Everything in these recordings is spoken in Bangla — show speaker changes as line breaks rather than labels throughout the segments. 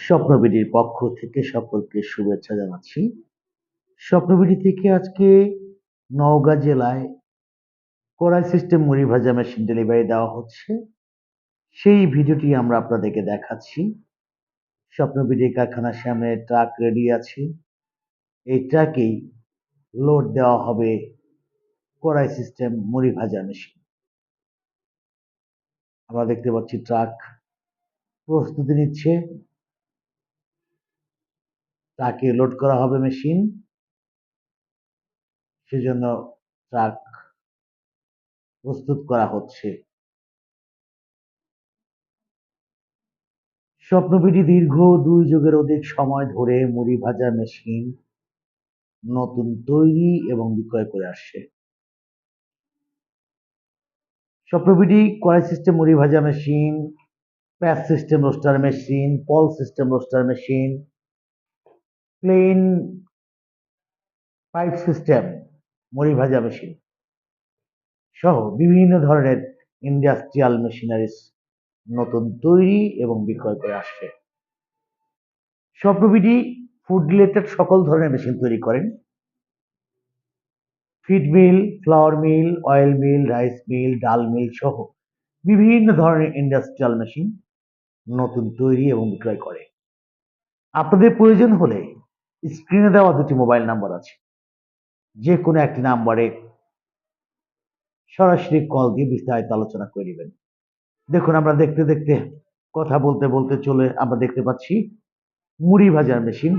স্বপ্নবিডির পক্ষ থেকে সকলকে শুভেচ্ছা জানাচ্ছি। স্বপ্নবিডি থেকে আজকে নওগাঁ জেলায় কড়াই সিস্টেম মুড়ি ভাজা মেশিন ডেলিভারি দেওয়া হচ্ছে। সেই ভিডিওটি আমরা আপনাদেরকে দেখাচ্ছি। স্বপ্নবিডির কারখানার সামনে ট্রাক রেডি আছে। এই ট্রাকেই লোড দেওয়া হবে কড়াই সিস্টেম মুড়ি ভাজা মেশিন। আমরা দেখতে পাচ্ছি ট্রাক প্রস্তুতি নিচ্ছে। ট্রাকে লোড করা হবে মেশিন, সেজন্য ট্রাক প্রস্তুত করা হচ্ছে। স্বপ্নবিডি দীর্ঘ ২ যুগের অধিক সময় ধরে মুড়ি ভাজা মেশিন নতুন তৈরি এবং বিক্রয় করে আসছে। স্বপ্নবিডি কড়াই সিস্টেম মুড়ি ভাজা machine, batch system roaster machine, পল system roaster machine, plain pipe system মুড়ি ভাজা মেশিন সহ বিভিন্ন ধরনের ইন্ডাস্ট্রিয়াল মেশিনারিজ নতুন তৈরি এবং বিক্রয় করে আসছে। স্বপ্নবিডি ফুড রিলেটেড সকল ধরনের মেশিন তৈরি করেন। Feed mill, flour mill, oil mill, rice mill, ডাল মিল সহ বিভিন্ন ধরনের ইন্ডাস্ট্রিয়াল মেশিন নতুন তৈরি এবং বিক্রয় করে। আপনাদের প্রয়োজন হলে স্ক্রিনে দেওয়া 2টি মোবাইল নাম্বার আছে। যে কোনো একটি নাম্বারে সরাসরি কল দিয়ে বিস্তারিত আলোচনা করে নেবেন। দেখুন, আমরা দেখতে দেখতে কথা বলতে বলতে আমরা দেখতে পাচ্ছি মুড়ি ভাজার মেশিন,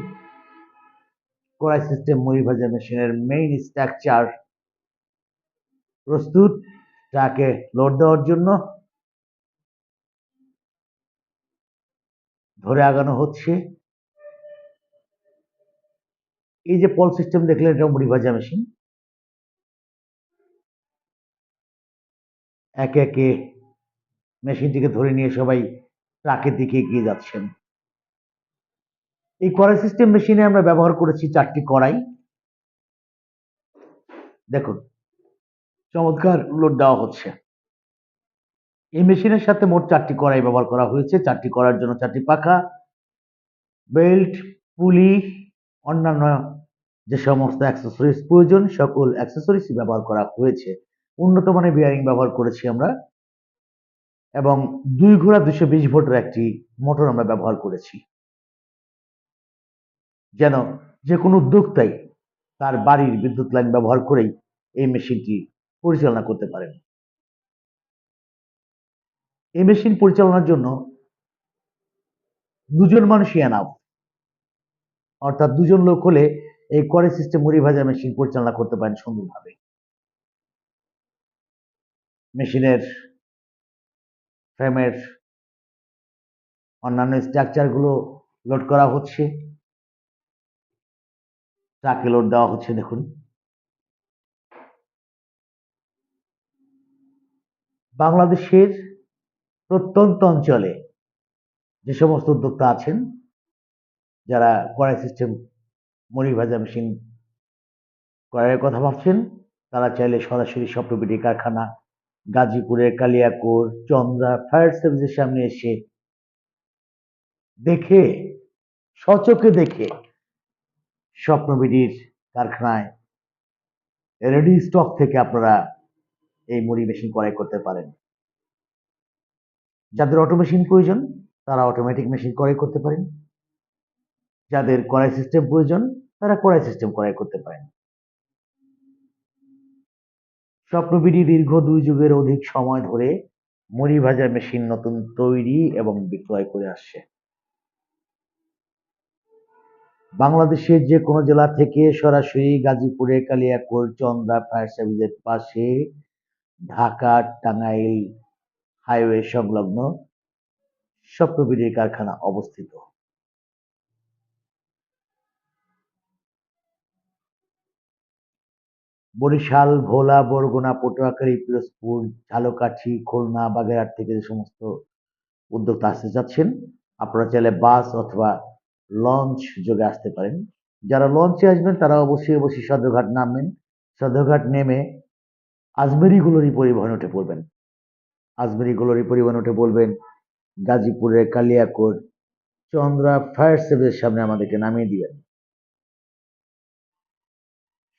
কড়াই সিস্টেম মুড়ি ভাজা মেশিনের মেইন স্ট্রাকচার প্রস্তুত ট্রাকে লোড দেওয়ার জন্য ধরে আগানো হচ্ছে। এই যে পল সিস্টেম দেখলেন, এটা মুড়ি ভাজা মেশিন। একে একে মেশিনটিকে ধরে নিয়ে সবাই ট্রাকের দিকে এগিয়ে যাচ্ছেন। এই কড়াই সিস্টেম মেশিনে আমরা ব্যবহার করেছি 4টি কড়াই। দেখুন, চমৎকার লোড দেওয়া হচ্ছে। এই মেশিনের সাথে মোট 4টি কড়াই ব্যবহার করা হয়েছে। 4টি কড়াইয়ের জন্য 4টি পাখা, বেল্ট, পুলি, অন্যান্য যে সমস্ত অ্যাক্সেসরিজ প্রয়োজন সকল অ্যাক্সেসরিজ ব্যবহার করা হয়েছে। উন্নত মানের বিয়ারিং ব্যবহার করেছি আমরা এবং 2 ঘোড়া 220 ভোল্টের একটি মোটর আমরা ব্যবহার করেছি, যেন যে কোনো উদ্যোক্তাই তার বাড়ির বিদ্যুৎ লাইন ব্যবহার করেই এই মেশিনটি পরিচালনা করতে পারেন। এই মেশিন পরিচালনার জন্য 2 জন মানুষই এনাফ, অর্থাৎ 2 জন লোক হলে এই কড়াই সিস্টেম মুড়ি ভাজা মেশিন পরিচালনা করতে পারেন সুন্দরভাবে। মেশিনের ফ্রেমের অন্যান্য স্ট্রাকচারগুলো লোড করা হচ্ছে, ট্রাকে লোড দেওয়া হচ্ছে। দেখুন, বাংলাদেশের প্রত্যন্ত অঞ্চলে যে সমস্ত উদ্যোক্তা আছেন যারা কড়াই সিস্টেম মুড়ি ভাজা মেশিন করার কথা ভাবছেন, তারা চাইলে সরাসরি স্বপ্নবিডি কারখানা গাজীপুরের কালিয়াকৈর চন্দ্রা ফায়ার সার্ভিসের সামনে এসে দেখে, স্বচক্ষে দেখে স্বপ্নবিডির কারখানায় রেডি স্টক থেকে আপনারা এই মুড়ি মেশিন ক্রয় করতে পারেন। যাদের অটো মেশিন প্রয়োজন তারা অটোমেটিক মেশিন ক্রয় করতে পারেন। যাদের কড়াই সিস্টেম প্রয়োজন তারা কড়াই সিস্টেম ক্রয় করতে পারেন। স্বপ্নবিডি দীর্ঘ 2 যুগের অধিক সময় ধরে মুড়ি ভাজা মেশিন নতুন তৈরি এবং বিক্রয় করে আসছে। বাংলাদেশের যে কোনো জেলা থেকে সরাসরি গাজীপুরে কালিয়াকৈর চন্দ্রা ফায়ার সার্ভিসের পাশে ঢাকা টাঙ্গাইল হাইওয়ে সংলগ্ন স্বপ্নবিডির কারখানা অবস্থিত। বরিশাল, ভোলা, বরগুনা, পটুয়াখালী, পিরোজপুর, ঝালকাঠি, খুলনা, বাগেরহাট থেকে যে সমস্ত উদ্যোক্তা আসতে চাচ্ছেন, আপনারা চাইলে বাস অথবা লঞ্চ যোগে আসতে পারেন। যারা লঞ্চে আসবেন তারা অবশ্যই সদরঘাট নামবেন। সদরঘাট নেমে আজমেরি গ্লোরি পরিবহনে উঠে পড়বেন। আজমেরি গ্লোরি পরিবহনে উঠে বলবেন গাজীপুরের কালিয়াকৈর চন্দ্রা ফায়ার সার্ভিসের সামনে আমাদেরকে নামিয়ে দিবেন।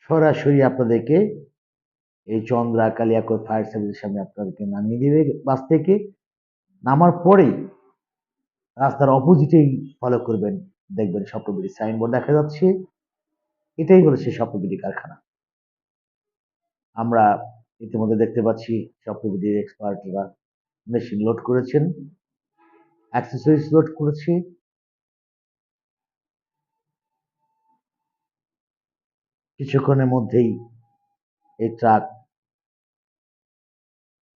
সরাসরি আপনাদেরকে এই চন্দ্রা কালিয়াকৈর ফায়ার সার্ভিসের সামনে আপনাদেরকে নামিয়ে দিবে বাস থেকে। নামার পরেই রাস্তার অপোজিটেই ফলো করবেন, দেখবেন স্বপ্নবিডি সাইনবোর্ড দেখা যাচ্ছে। এটাই হলো সেই স্বপ্নবিডি কারখানা। আমরা ইতিমধ্যে দেখতে পাচ্ছি স্বপ্নবিডির এক্সপার্টরা মেশিন লোড করেছেন, অ্যাক্সেসরিজ লোড করেছে। কিছুক্ষণের মধ্যেই এই ট্রাক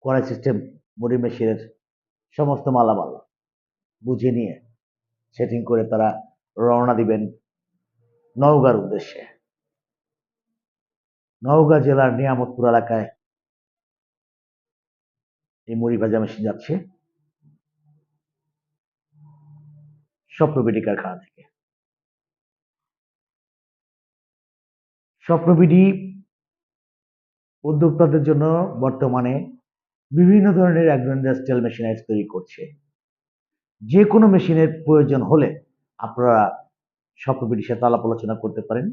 কড়াই সিস্টেম মুড়ি মেশিনের সমস্ত মালামাল বুঝে নিয়ে সেটিং করে তারা রওনা দিবেন নওগাঁর উদ্দেশ্যে। নওগাঁ জেলার নিয়ামতপুর এলাকায় এই মুড়ি ভাজা মেশিন যাচ্ছে স্বপ্নবিডি কারখানা থেকে। স্বপ্নবিডি উদ্যোক্তাদের জন্য বর্তমানে বিভিন্ন ধরনের অ্যাগ্রো ইন্ডাস্ট্রিয়াল মেশিনারিজ তৈরি করছে। যে কোনো মেশিনের প্রয়োজন হলে আপনারা স্বপ্নবিডির সাথে আলাপ আলোচনা করতে পারেন।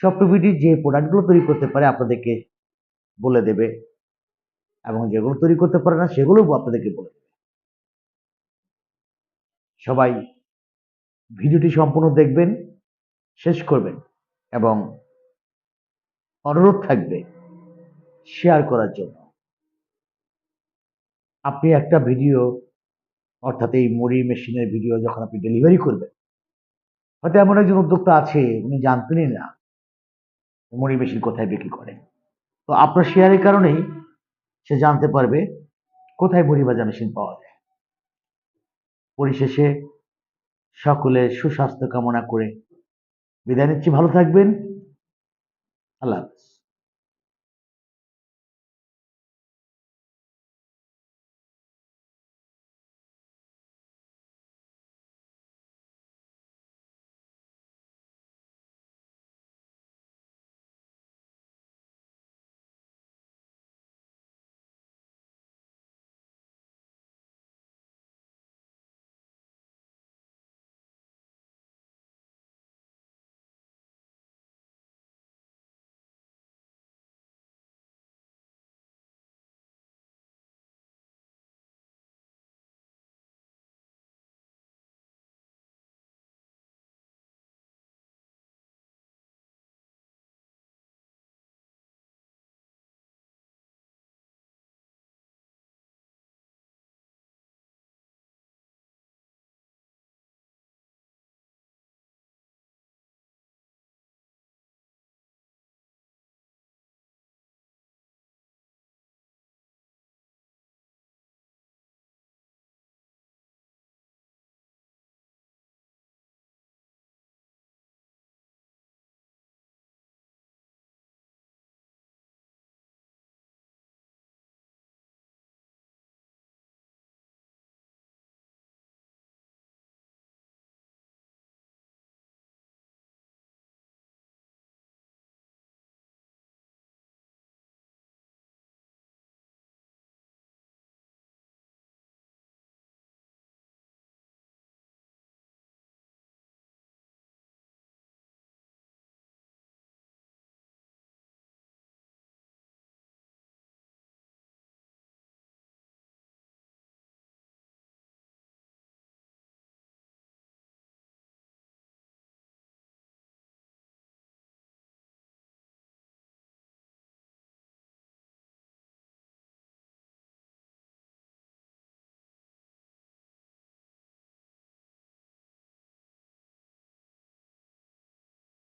স্বপ্নবিডি যে প্রোডাক্টগুলো তৈরি করতে পারে আপনাদেরকে বলে দেবে, এবং যেগুলো তৈরি করতে পারে না সেগুলো আপনাদেরকে বলে দেবে। সবাই ভিডিওটি সম্পূর্ণ দেখবেন, শেষ করবেন, এবং অনুরোধ থাকবে শেয়ার করার জন্য। আপনি একটা ভিডিও, অর্থাৎ এই মুড়ি মেশিনের ভিডিও যখন আপনি ডেলিভারি করবেন, হয়তো এমন একজন উদ্যোক্তা আছে উনি জানতেনই না মুড়ি মেশিন কোথায় বিক্রি করে। তো আপনার শেয়ারের কারণেই সে জানতে পারবে কোথায় মুড়ি ভাজা মেশিন পাওয়া যায়। পরিশেষে সকলের সুস্বাস্থ্য কামনা করে বিদায় নিচ্ছি। ভালো থাকবেন। আল্লাহ হাফেজ।